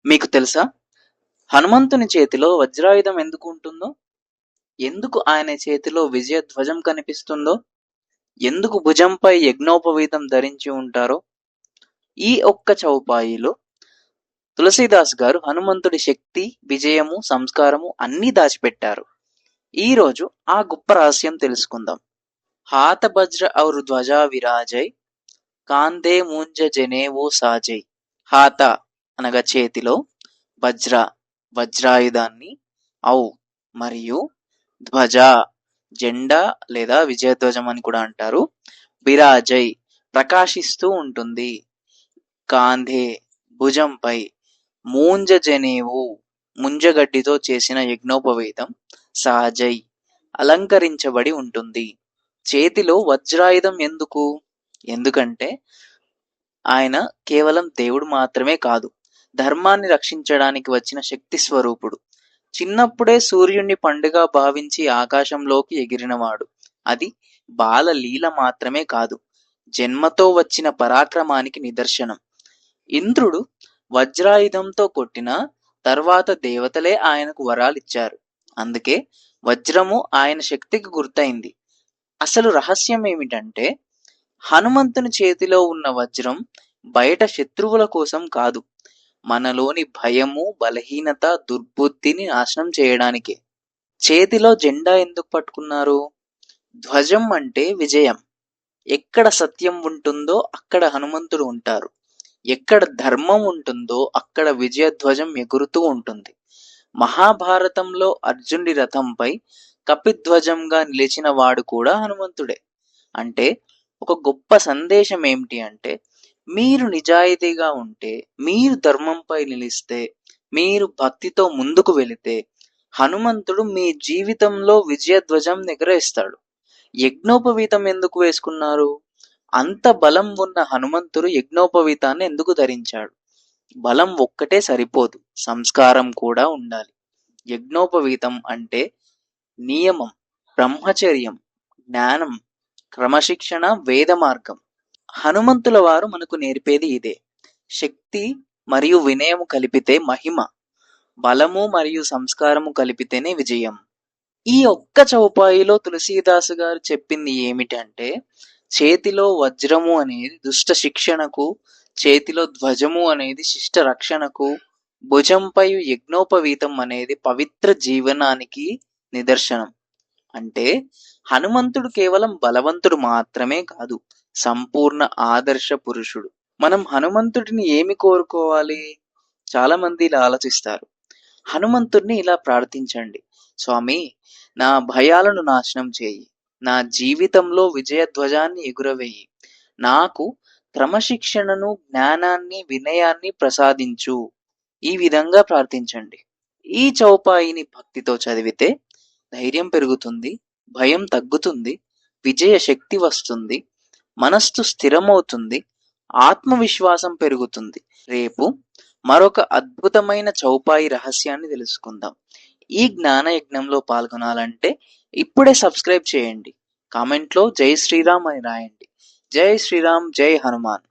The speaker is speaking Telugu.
మీకు తెలుసా? హనుమంతుని చేతిలో వజ్రాయుధం ఎందుకు ఉంటుందో? ఎందుకు ఆయన చేతిలో విజయ ధ్వజం కనిపిస్తుందో? ఎందుకు భుజంపై యజ్ఞోపవీతం ధరించి ఉంటారో? ఈ ఒక్క చౌపాయిలో తులసీదాస్ గారు హనుమంతుడి శక్తి, విజయము, సంస్కారము అన్నీ దాచిపెట్టారు. ఈ రోజు ఆ గొప్ప రహస్యం తెలుసుకుందాం. హాత వజ్ర ఔర్ ధ్వజా విరాజై కాందే మూంజ జనేవో సాజై. హాత అనగా చేతిలో, వజ్ర వజ్రాయుధాన్ని, ఔ మరియు ధ్వజ జెండా లేదా విజయధ్వజం అని కూడా అంటారు. విరాజై ప్రకాశిస్తూ ఉంటుంది. కాంధే భుజంపై, మూంజ జనేవు ముంజగడ్డితో చేసిన యజ్ఞోపవేతం, సాజై అలంకరించబడి ఉంటుంది. చేతిలో వజ్రాయుధం ఎందుకు? ఎందుకంటే ఆయన కేవలం దేవుడు మాత్రమే కాదు, ధర్మాన్ని రక్షించడానికి వచ్చిన శక్తి స్వరూపుడు. చిన్నప్పుడే సూర్యుణ్ణి పండుగ భావించి ఆకాశంలోకి ఎగిరినవాడు. అది బాలలీల మాత్రమే కాదు, జన్మతో వచ్చిన పరాక్రమానికి నిదర్శనం. ఇంద్రుడు వజ్రాయుధంతో కొట్టిన తర్వాత దేవతలే ఆయనకు వరాలిచ్చారు. అందుకే వజ్రము ఆయన శక్తికి గుర్తయింది. అసలు రహస్యం ఏమిటంటే, హనుమంతుని చేతిలో ఉన్న వజ్రం బయట శత్రువుల కోసం కాదు, మనలోని భయము, బలహీనత, దుర్బుద్ధిని నాశనం చేయడానికే. చేతిలో జెండా ఎందుకు పట్టుకున్నారు? ధ్వజం అంటే విజయం. ఎక్కడ సత్యం ఉంటుందో అక్కడ హనుమంతుడు ఉంటారు. ఎక్కడ ధర్మం ఉంటుందో అక్కడ విజయధ్వజం ఎగురుతూ ఉంటుంది. మహాభారతంలో అర్జునుడి రథంపై కపిధ్వజంగా నిలిచిన వాడు కూడా హనుమంతుడే. అంటే ఒక గొప్ప సందేశం ఏమిటి అంటే, మీరు నిజాయితీగా ఉంటే, మీరు ధర్మంపై నిలిస్తే, మీరు భక్తితో ముందుకు వెళితే హనుమంతుడు మీ జీవితంలో విజయధ్వజం ఎగరేస్తాడు. యజ్ఞోపవీతం ఎందుకు వేసుకున్నారు? అంత బలం ఉన్న హనుమంతుడు యజ్ఞోపవీతాన్ని ఎందుకు ధరించాడు? బలం ఒక్కటే సరిపోదు, సంస్కారం కూడా ఉండాలి. యజ్ఞోపవీతం అంటే నియమం, బ్రహ్మచర్యం, జ్ఞానం, క్రమశిక్షణ, వేద మార్గం. హనుమంతుల వారు మనకు నేర్పేది ఇదే. శక్తి మరియు వినయము కలిపితే మహిమ, బలము మరియు సంస్కారము కలిపితేనే విజయం. ఈ ఒక్క చౌపాయిలో తులసీదాసు గారు చెప్పింది ఏమిటంటే, చేతిలో వజ్రము అనేది దుష్ట శిక్షణకు, చేతిలో ధ్వజము అనేది శిష్ట రక్షణకు, భుజంపై యజ్ఞోపవీతం అనేది పవిత్ర జీవనానికి నిదర్శనం. అంటే హనుమంతుడు కేవలం బలవంతుడు మాత్రమే కాదు, సంపూర్ణ ఆదర్శ పురుషుడు. మనం హనుమంతుడిని ఏమి కోరుకోవాలి? చాలా మంది ఇలా ఆలోచిస్తారు. హనుమంతుడిని ఇలా ప్రార్థించండి: స్వామి, నా భయాలను నాశనం చేయి, నా జీవితంలో విజయధ్వజాన్ని ఎగురవేయి, నాకు క్రమశిక్షణను, జ్ఞానాన్ని, వినయాన్ని ప్రసాదించు. ఈ విధంగా ప్రార్థించండి. ఈ చౌపాయిని భక్తితో చదివితే ధైర్యం పెరుగుతుంది, భయం తగ్గుతుంది, విజయ శక్తి వస్తుంది, మనస్సు స్థిరమవుతుంది, ఆత్మవిశ్వాసం పెరుగుతుంది. రేపు మరొక అద్భుతమైన చౌపాయి రహస్యాన్ని తెలుసుకుందాం. ఈ జ్ఞాన యజ్ఞంలో పాల్గొనాలంటే ఇప్పుడే సబ్స్క్రైబ్ చేయండి. కామెంట్లో జై శ్రీరామ్ అని రాయండి. జై శ్రీరామ్, జై హనుమాన్.